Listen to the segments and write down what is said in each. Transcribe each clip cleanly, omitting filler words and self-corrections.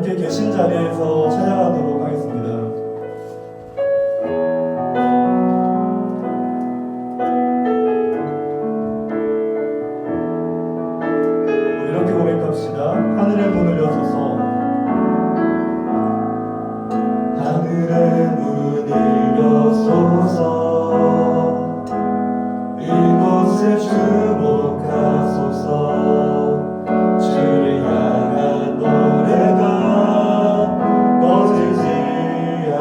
함께 계신 자리에서 찬양하도록 하겠습니다. 이렇게 고백합시다. 하늘의 문을 여소서. 하늘의 문을 여소서. 이곳에 주목하소서. 주를 향한 노래가 꺼지지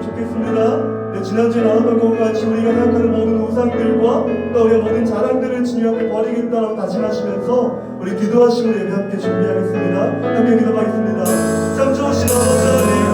나눴으면 좋겠습니다. 네, 지난주에 나눴던 것과 같이 우리가 생각하는 모든 우상들과 또 우리의 모든 자랑들을 주님 앞에 버리겠다라고 다짐하시면서 우리 기도하시고 예배 함께 준비하겠습니다. 함께 기도하겠습니다. 참 좋으신 아버지 하나님,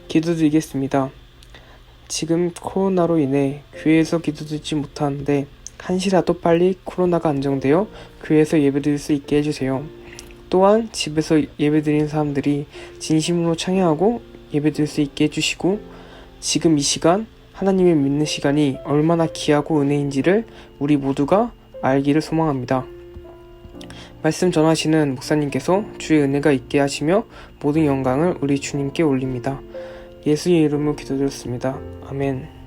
기도드리겠습니다. 지금 코로나로 인해 교회에서 기도드리지 못하는데 한시라도 빨리 코로나가 안정되어 교회에서 예배드릴 수 있게 해주세요. 또한 집에서 예배드리는 사람들이 진심으로 찬양하고 예배드릴 수 있게 해주시고 지금 이 시간 하나님을 믿는 시간이 얼마나 귀하고 은혜인지를 우리 모두가 알기를 소망합니다. 말씀 전하시는 목사님께서 주의 은혜가 있게 하시며 모든 영광을 우리 주님께 올립니다. 예수의 이름으로 기도드렸습니다. 아멘.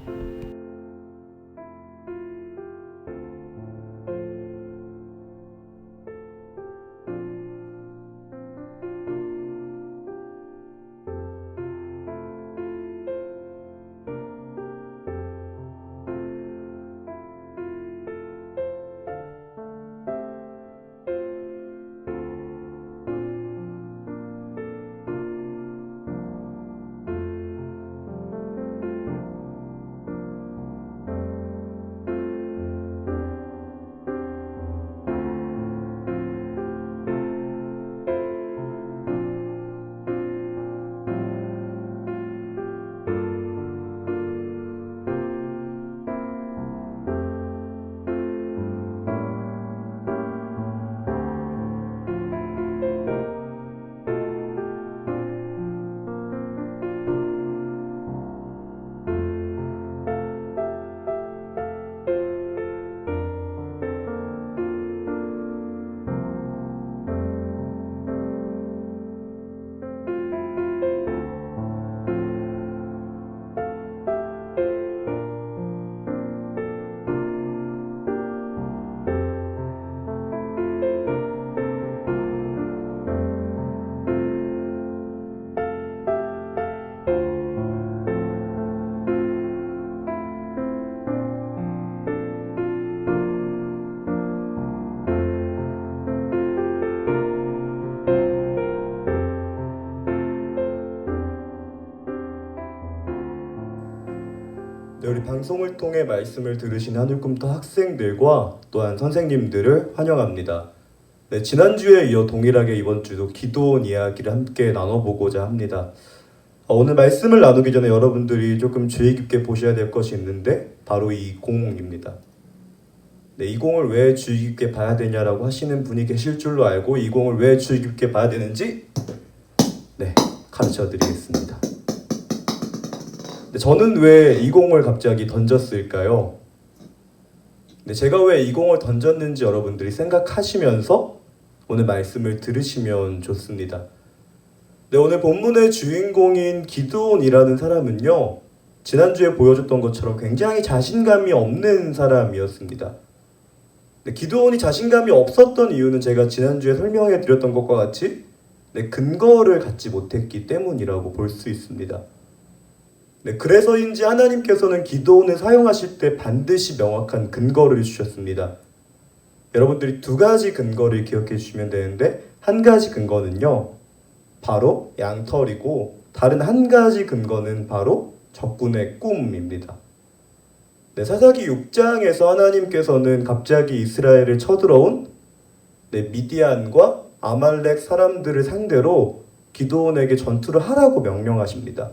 네, 우리 방송을 통해 말씀을 들으신 하늘꿈터 학생들과 또한 선생님들을 환영합니다. 네, 지난주에 이어 동일하게 이번 주도 기도원 이야기를 함께 나눠보고자 합니다. 오늘 말씀을 나누기 전에 여러분들이 조금 주의 깊게 보셔야 될 것이 있는데 바로 이 공입니다. 네, 이 공을 왜 주의 깊게 봐야 되냐라고 하시는 분이 계실 줄로 알고 이 공을 왜 주의 깊게 봐야 되는지 가르쳐 드리겠습니다. 저는 왜 이 공을 갑자기 던졌을까요? 제가 왜 이 공을 던졌는지 여러분들이 생각하시면서 오늘 말씀을 들으시면 좋습니다. 오늘 본문의 주인공인 기드온이라는 사람은요, 지난주에 보여줬던 것처럼 굉장히 자신감이 없는 사람이었습니다. 기드온이 자신감이 없었던 이유는 제가 지난주에 설명해 드렸던 것과 같이 근거를 갖지 못했기 때문이라고 볼 수 있습니다. 그래서인지 하나님께서는 기드온을 사용하실 때 반드시 명확한 근거를 주셨습니다. 여러분들이 두 가지 근거를 기억해 주시면 되는데, 한 가지 근거는요, 바로 양털이고 다른 한 가지 근거는 바로 적군의 꿈입니다. 사사기 6장에서 하나님께서는 갑자기 이스라엘을 쳐들어온 미디안과 아말렉 사람들을 상대로 기드온에게 전투를 하라고 명령하십니다.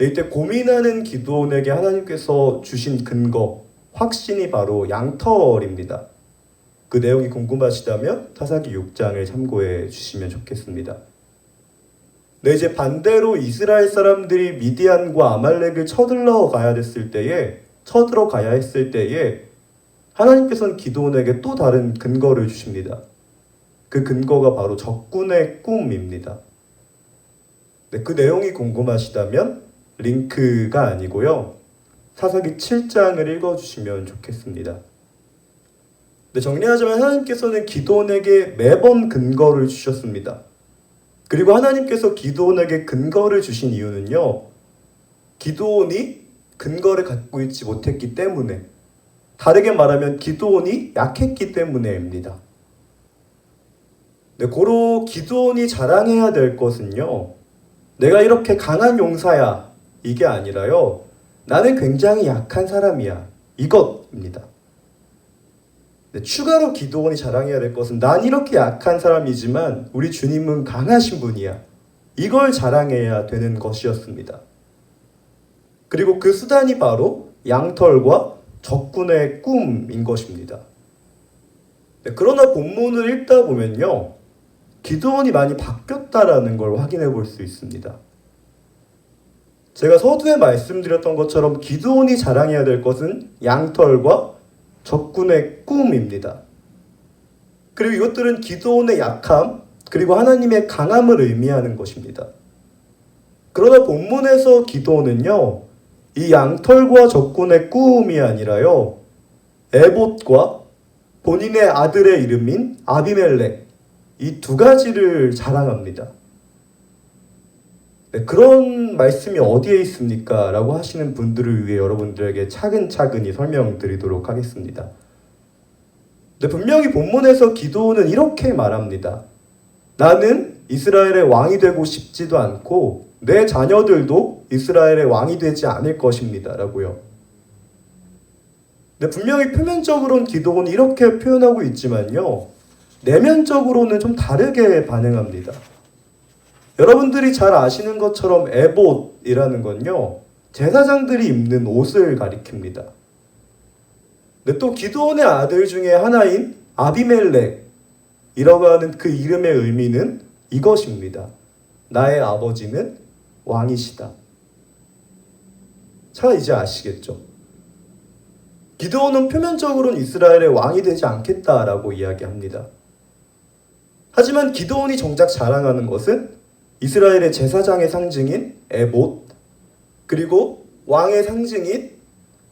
이때 고민하는 기드온에게 하나님께서 주신 근거, 확신이 바로 양털입니다. 그 내용이 궁금하시다면 사사기 6장을 참고해 주시면 좋겠습니다. 네, 이제 반대로 이스라엘 사람들이 미디안과 아말렉을 쳐들러 가야 했을 때에 하나님께서는 기드온에게 또 다른 근거를 주십니다. 그 근거가 바로 적군의 꿈입니다. 네, 그 내용이 궁금하시다면 링크가 아니고요. 사사기 7장을 읽어주시면 좋겠습니다. 네, 정리하자면 하나님께서는 기드온에게 매번 근거를 주셨습니다. 그리고 하나님께서 기드온에게 근거를 주신 이유는요. 기드온이 근거를 갖고 있지 못했기 때문에, 다르게 말하면 기드온이 약했기 때문에입니다. 네, 고로 기드온이 자랑해야 될 것은요. 내가 이렇게 강한 용사야. 이게 아니라요. 나는 굉장히 약한 사람이야. 이것입니다. 네, 추가로 기드온이 자랑해야 될 것은 난 이렇게 약한 사람이지만 우리 주님은 강하신 분이야. 이걸 자랑해야 되는 것이었습니다. 그리고 그 수단이 바로 양털과 적군의 꿈인 것입니다. 네, 그러나 본문을 읽다 보면요. 기드온이 많이 바뀌었다라는 걸 확인해 볼 수 있습니다. 제가 서두에 말씀드렸던 것처럼 기드온이 자랑해야 될 것은 양털과 적군의 꿈입니다. 그리고 이것들은 기드온의 약함, 그리고 하나님의 강함을 의미하는 것입니다. 그러나 본문에서 기드온은요, 이 양털과 적군의 꿈이 아니라요, 에봇과 본인의 아들의 이름인 아비멜렉, 이 두 가지를 자랑합니다. 네, 그런 말씀이 어디에 있습니까? 라고 하시는 분들을 위해 여러분들에게 차근차근히 설명드리도록 하겠습니다. 네, 분명히 본문에서 기드온은 이렇게 말합니다. 나는 이스라엘의 왕이 되고 싶지도 않고 내 자녀들도 이스라엘의 왕이 되지 않을 것입니다. 라고요. 네, 분명히 표면적으로는 기드온이 이렇게 표현하고 있지만요. 내면적으로는 좀 다르게 반응합니다. 여러분들이 잘 아시는 것처럼 에봇이라는 건요. 제사장들이 입는 옷을 가리킵니다. 근데 또 기드온의 아들 중에 하나인 아비멜렉이라고 하는 그 이름의 의미는 이것입니다. 나의 아버지는 왕이시다. 자, 이제 아시겠죠? 기드온은 표면적으로는 이스라엘의 왕이 되지 않겠다라고 이야기합니다. 하지만 기드온이 정작 자랑하는 것은 이스라엘의 제사장의 상징인 에봇, 그리고 왕의 상징인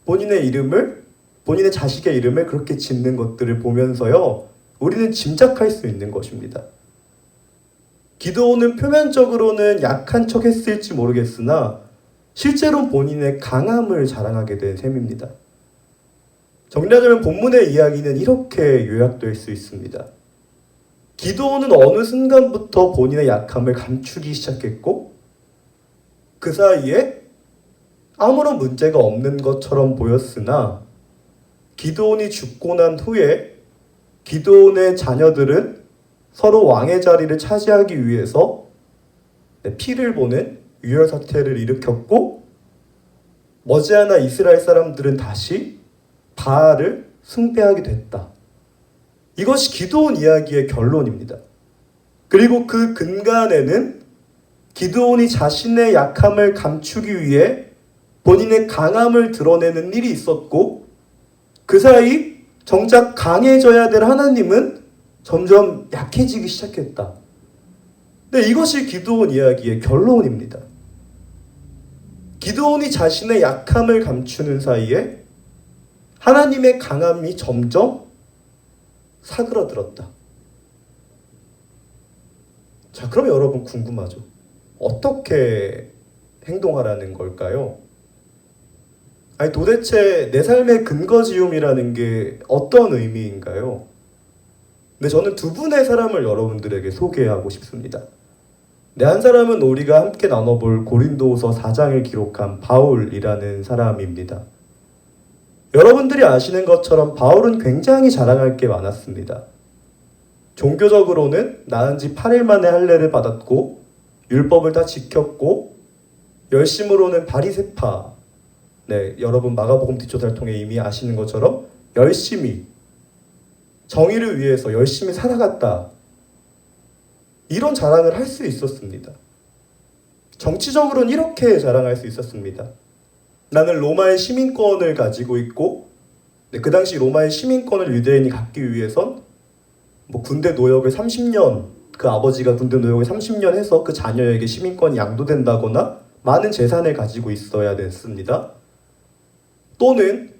본인의 자식의 이름을 그렇게 짓는 것들을 보면서요, 우리는 짐작할 수 있는 것입니다. 기드온은 표면적으로는 약한 척 했을지 모르겠으나 실제로 본인의 강함을 자랑하게 된 셈입니다. 정리하자면 본문의 이야기는 이렇게 요약될 수 있습니다. 기드온은 어느 순간부터 본인의 약함을 감추기 시작했고 그 사이에 아무런 문제가 없는 것처럼 보였으나 기드온이 죽고 난 후에 기드온의 자녀들은 서로 왕의 자리를 차지하기 위해서 피를 보는 유혈 사태를 일으켰고 머지않아 이스라엘 사람들은 다시 바알을 숭배하게 됐다. 이것이 기드온 이야기의 결론입니다. 그리고 그 근간에는 기드온이 자신의 약함을 감추기 위해 본인의 강함을 드러내는 일이 있었고 그 사이 정작 강해져야 될 하나님은 점점 약해지기 시작했다. 네, 이것이 기드온 이야기의 결론입니다. 기드온이 자신의 약함을 감추는 사이에 하나님의 강함이 점점 사그러들었다. 자, 그럼 여러분 궁금하죠? 어떻게 행동하라는 걸까요? 아니, 도대체 내 삶의 근거지움이라는 게 어떤 의미인가요? 근데 저는 두 분의 사람을 여러분들에게 소개하고 싶습니다. 네, 한 사람은 우리가 함께 나눠볼 고린도후서 4장을 기록한 바울이라는 사람입니다. 여러분들이 아시는 것처럼 바울은 굉장히 자랑할 게 많았습니다. 종교적으로는 낳은 지 8일 만에 할례를 받았고 율법을 다 지켰고 열심으로는 바리새파, 네, 여러분 마가복음 뒷조사를 통해 이미 아시는 것처럼 열심히 정의를 위해서 열심히 살아갔다. 이런 자랑을 할 수 있었습니다. 정치적으로는 이렇게 자랑할 수 있었습니다. 나는 로마의 시민권을 가지고 있고, 네, 그 당시 로마의 시민권을 유대인이 갖기 위해선 군대 노역을 30년, 그 아버지가 군대 노역을 30년 해서 그 자녀에게 시민권이 양도된다거나 많은 재산을 가지고 있어야 됐습니다. 또는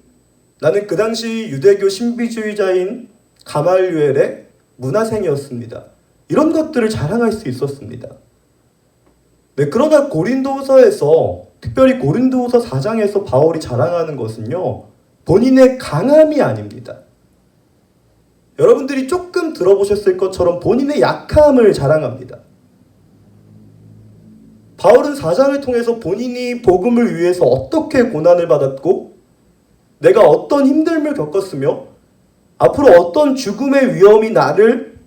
나는 그 당시 유대교 신비주의자인 가말리엘의 문화생이었습니다. 이런 것들을 자랑할 수 있었습니다. 네, 그러나 고린도후서에서, 특별히 고린도후서 4장에서 바울이 자랑하는 것은요, 본인의 강함이 아닙니다. 여러분들이 조금 들어보셨을 것처럼 본인의 약함을 자랑합니다. 바울은 4장을 통해서 본인이 복음을 위해서 어떻게 고난을 받았고 내가 어떤 힘듦을 겪었으며 앞으로 어떤 죽음의 위험이 나를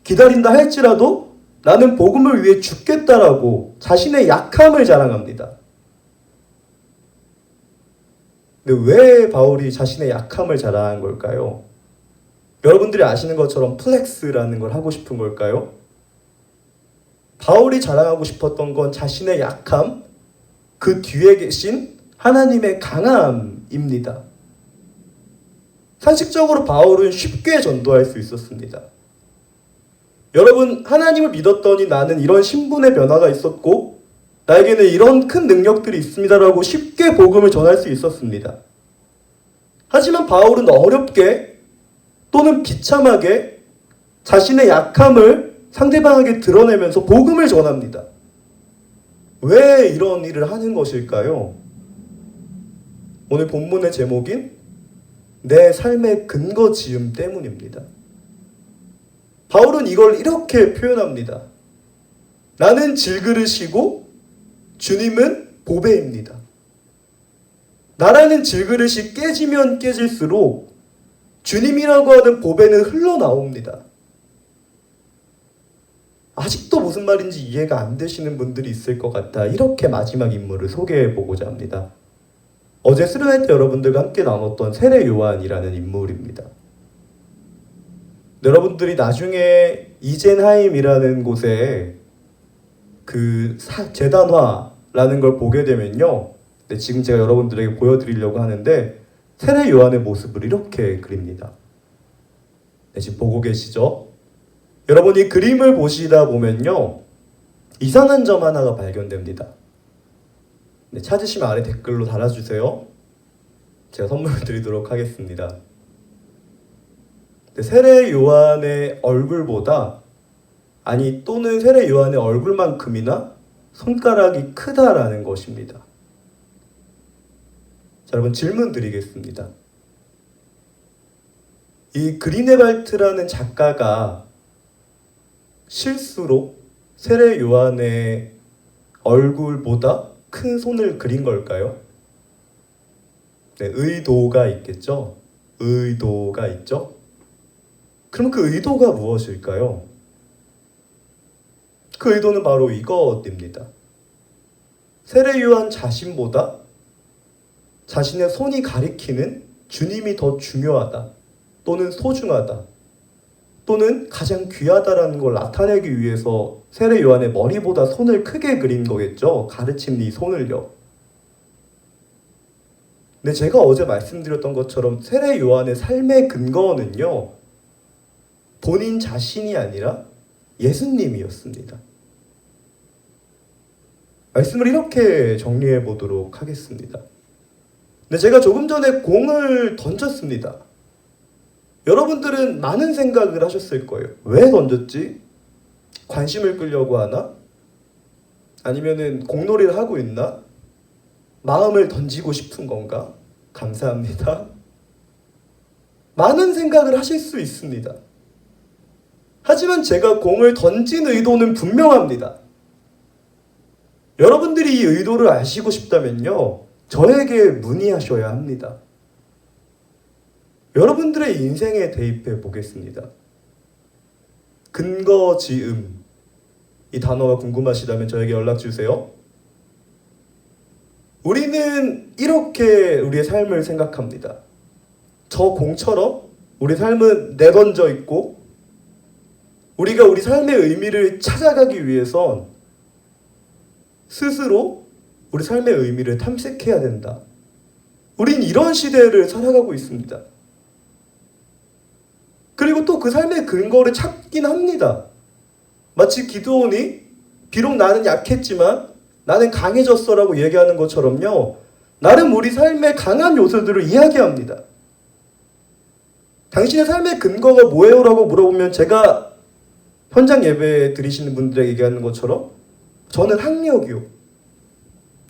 기다린다 할지라도 나는 복음을 위해 죽겠다라고 자신의 약함을 자랑합니다. 근데 왜 바울이 자신의 약함을 자랑한 걸까요? 여러분들이 아시는 것처럼 플렉스라는 걸 하고 싶은 걸까요? 바울이 자랑하고 싶었던 건 자신의 약함, 그 뒤에 계신 하나님의 강함입니다. 상식적으로 바울은 쉽게 전도할 수 있었습니다. 여러분, 하나님을 믿었더니 나는 이런 신분의 변화가 있었고 나에게는 이런 큰 능력들이 있습니다라고 쉽게 복음을 전할 수 있었습니다. 하지만 바울은 어렵게 또는 비참하게 자신의 약함을 상대방에게 드러내면서 복음을 전합니다. 왜 이런 일을 하는 것일까요? 오늘 본문의 제목인 내 삶의 근거 지음 때문입니다. 바울은 이걸 이렇게 표현합니다. 나는 질그릇이고 주님은 보배입니다. 나라는 질그릇이 깨지면 깨질수록 주님이라고 하는 보배는 흘러나옵니다. 아직도 무슨 말인지 이해가 안 되시는 분들이 있을 것 같아 이렇게 마지막 인물을 소개해 보고자 합니다. 어제 수련회 때 여러분들과 함께 나눴던 세례 요한이라는 인물입니다. 여러분들이 나중에 이젠하임이라는 곳에 그 제단화라는 걸 보게 되면요, 네, 지금 제가 여러분들에게 보여드리려고 하는데 세례 요한의 모습을 이렇게 그립니다. 네, 지금 보고 계시죠? 여러분, 이 그림을 보시다 보면요, 이상한 점 하나가 발견됩니다. 네, 찾으시면 아래 댓글로 달아주세요. 제가 선물을 드리도록 하겠습니다. 네, 세례 요한의 얼굴보다, 또는 세례 요한의 얼굴만큼이나 손가락이 크다라는 것입니다. 자, 여러분, 질문 드리겠습니다. 이 그리네발트라는 작가가 실수로 세례 요한의 얼굴보다 큰 손을 그린 걸까요? 네, 의도가 있겠죠? 의도가 있죠? 그럼 그 의도가 무엇일까요? 그 의도는 바로 이것입니다. 세례 요한 자신보다 자신의 손이 가리키는 주님이 더 중요하다, 또는 소중하다, 또는 가장 귀하다라는 걸 나타내기 위해서 세례 요한의 머리보다 손을 크게 그린 거겠죠. 가르친 이 손을요. 근데 제가 어제 말씀드렸던 것처럼 세례 요한의 삶의 근거는요, 본인 자신이 아니라 예수님이었습니다. 말씀을 이렇게 정리해 보도록 하겠습니다. 근데 제가 조금 전에 공을 던졌습니다. 여러분들은 많은 생각을 하셨을 거예요. 왜 던졌지? 관심을 끌려고 하나? 아니면은 공놀이를 하고 있나? 마음을 던지고 싶은 건가? 감사합니다. 많은 생각을 하실 수 있습니다. 하지만 제가 공을 던진 의도는 분명합니다. 여러분들이 이 의도를 아시고 싶다면요, 저에게 문의하셔야 합니다. 여러분들의 인생에 대입해 보겠습니다. 근거지음 이 단어가 궁금하시다면 저에게 연락 주세요. 우리는 이렇게 우리의 삶을 생각합니다. 저 공처럼 우리 삶은 내던져 있고 우리가 우리 삶의 의미를 찾아가기 위해선 스스로 우리 삶의 의미를 탐색해야 된다. 우린 이런 시대를 살아가고 있습니다. 그리고 또 그 삶의 근거를 찾긴 합니다. 마치 기드온이 비록 나는 약했지만 나는 강해졌어라고 얘기하는 것처럼요. 나름 우리 삶의 강한 요소들을 이야기합니다. 당신의 삶의 근거가 뭐예요? 라고 물어보면 제가 현장 예배 드리시는 분들에게 얘기하는 것처럼 저는 학력이요.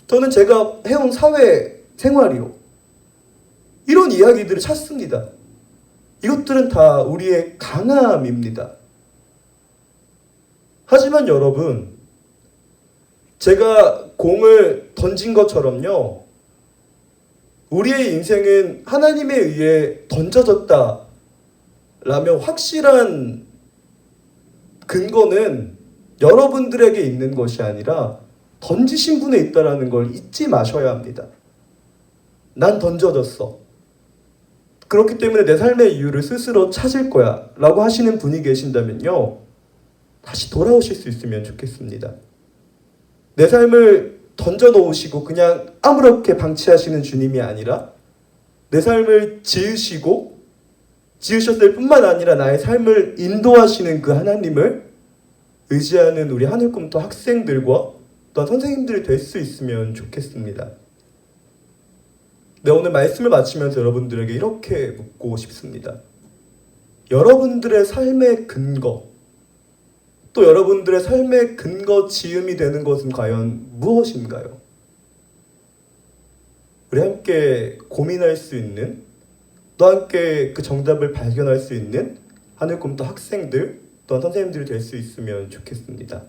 저는 제가 해온 사회 생활이요. 이런 이야기들을 찾습니다. 이것들은 다 우리의 강함입니다. 하지만 여러분, 제가 공을 던진 것처럼요. 우리의 인생은 하나님에 의해 던져졌다 라며 확실한 근거는 여러분들에게 있는 것이 아니라 던지신 분에 있다라는 걸 잊지 마셔야 합니다. 난 던져졌어. 그렇기 때문에 내 삶의 이유를 스스로 찾을 거야 라고 하시는 분이 계신다면요. 다시 돌아오실 수 있으면 좋겠습니다. 내 삶을 던져놓으시고 그냥 아무렇게 방치하시는 주님이 아니라 내 삶을 지으셨을 뿐만 아니라 나의 삶을 인도하시는 그 하나님을 의지하는 우리 하늘꿈터 학생들과 또한 선생님들이 될 수 있으면 좋겠습니다. 네, 오늘 말씀을 마치면서 여러분들에게 이렇게 묻고 싶습니다. 여러분들의 삶의 근거, 또 여러분들의 삶의 근거 지음이 되는 것은 과연 무엇인가요? 우리 함께 고민할 수 있는, 또 함께 그 정답을 발견할 수 있는 하늘꿈터 학생들, 또한 선생님들이 될 수 있으면 좋겠습니다.